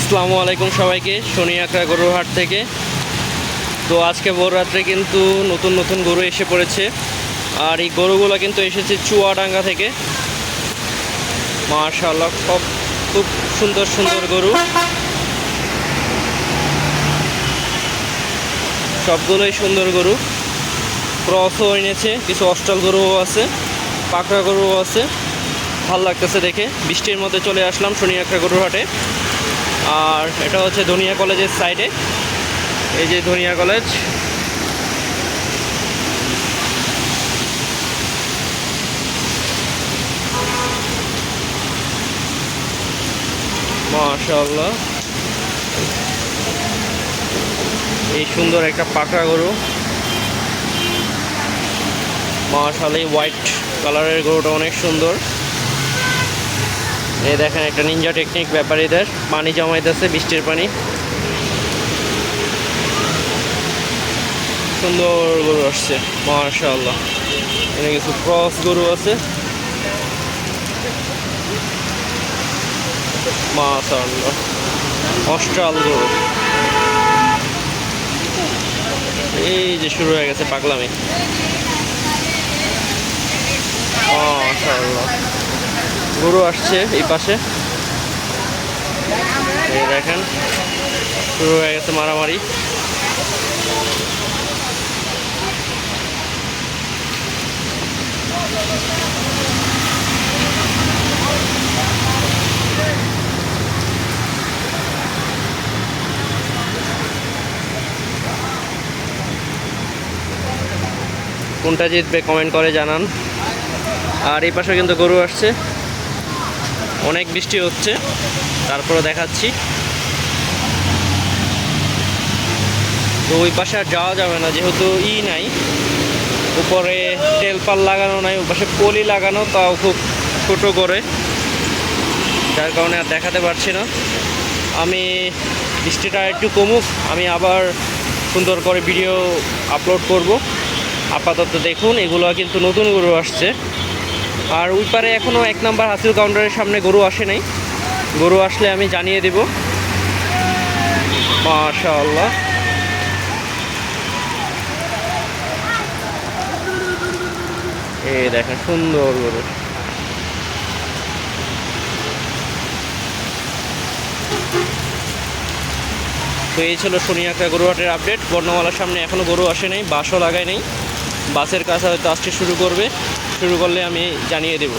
আসসালামু আলাইকুম সবাইকে, শনি আখড়া গরুর হাট থেকে। তো আজকে ভোর রাত্রে কিন্তু নতুন নতুন গরু এসে পড়েছে। আর এই গরুগুলো কিন্তু এসেছে চুয়াডাঙ্গা থেকে। মাশাআল্লাহ, সব খুব সুন্দর সুন্দর গরু, সবগুলোই সুন্দর গরু। ক্রসও এনেছে, কিছু অস্টাল গরুও আছে, পাকড়া গরুও আছে। ভাল লাগতেছে দেখে। বৃষ্টির মধ্যে চলে আসলাম শনি আখড়া গরুর হাটে। আর এটা হচ্ছে ধনিয়া কলেজের সাইডে। এই যে ধনিয়া কলেজ, মাশাআল্লাহ, এই সুন্দর একটা পাকড়া গরু। মাশাআল্লাহ, এই হোয়াইট কালারের গরুটা অনেক সুন্দর। এই দেখেন, একটা নিনজা টেকনিক ব্যাপারীদের পানি জমাইতেছে, বৃষ্টির পানি। সুন্দর গরু আসছে মাশাআল্লাহ। এখানে কিছু ক্রস গরু আছে মাশাআল্লাহ, অস্ট্রাল গরু। এই যে শুরু হয়ে গেছে পাগলামি মাশাআল্লাহ। গরু আসছে এই পাশে, এই দেখেন শুরু হয়ে গেছে মারামারি। কোনটা জিতবে কমেন্ট করে জানান। আর এই পাশে কিন্তু গরু আসছে, অনেক বৃষ্টি হচ্ছে, তারপরে দেখাচ্ছি। তো ওই পাশে আর যাওয়া যাবে না, যেহেতু নাই, উপরে তেলপাল লাগানো নাই, ওই পাশে পলি লাগানো, তাও খুব ছোট করে, যার কারণে আর দেখাতে পারছি না। আমি বৃষ্টিটা একটু কমুক, আমি আবার সুন্দর করে ভিডিও আপলোড করব। আপাতত দেখুন, এগুলো কিন্তু নতুন গরু আসছে। আর ওই পারে এখনও 1 নম্বর হাসিল কাউন্টারের সামনে গরু আসে নাই। গরু আসলে আমি জানিয়ে দেব। মাশাআল্লাহ, এই দেখেন সুন্দর গরু। তো এই ছিল শনি আখড়া গরুহাটের আপডেট। বর্ণমালার সামনে এখনও গরু আসে নাই, বাসও লাগায় নাই। বাসের কাছে হয়তো আসতে শুরু করলে আমি জানিয়ে দেব।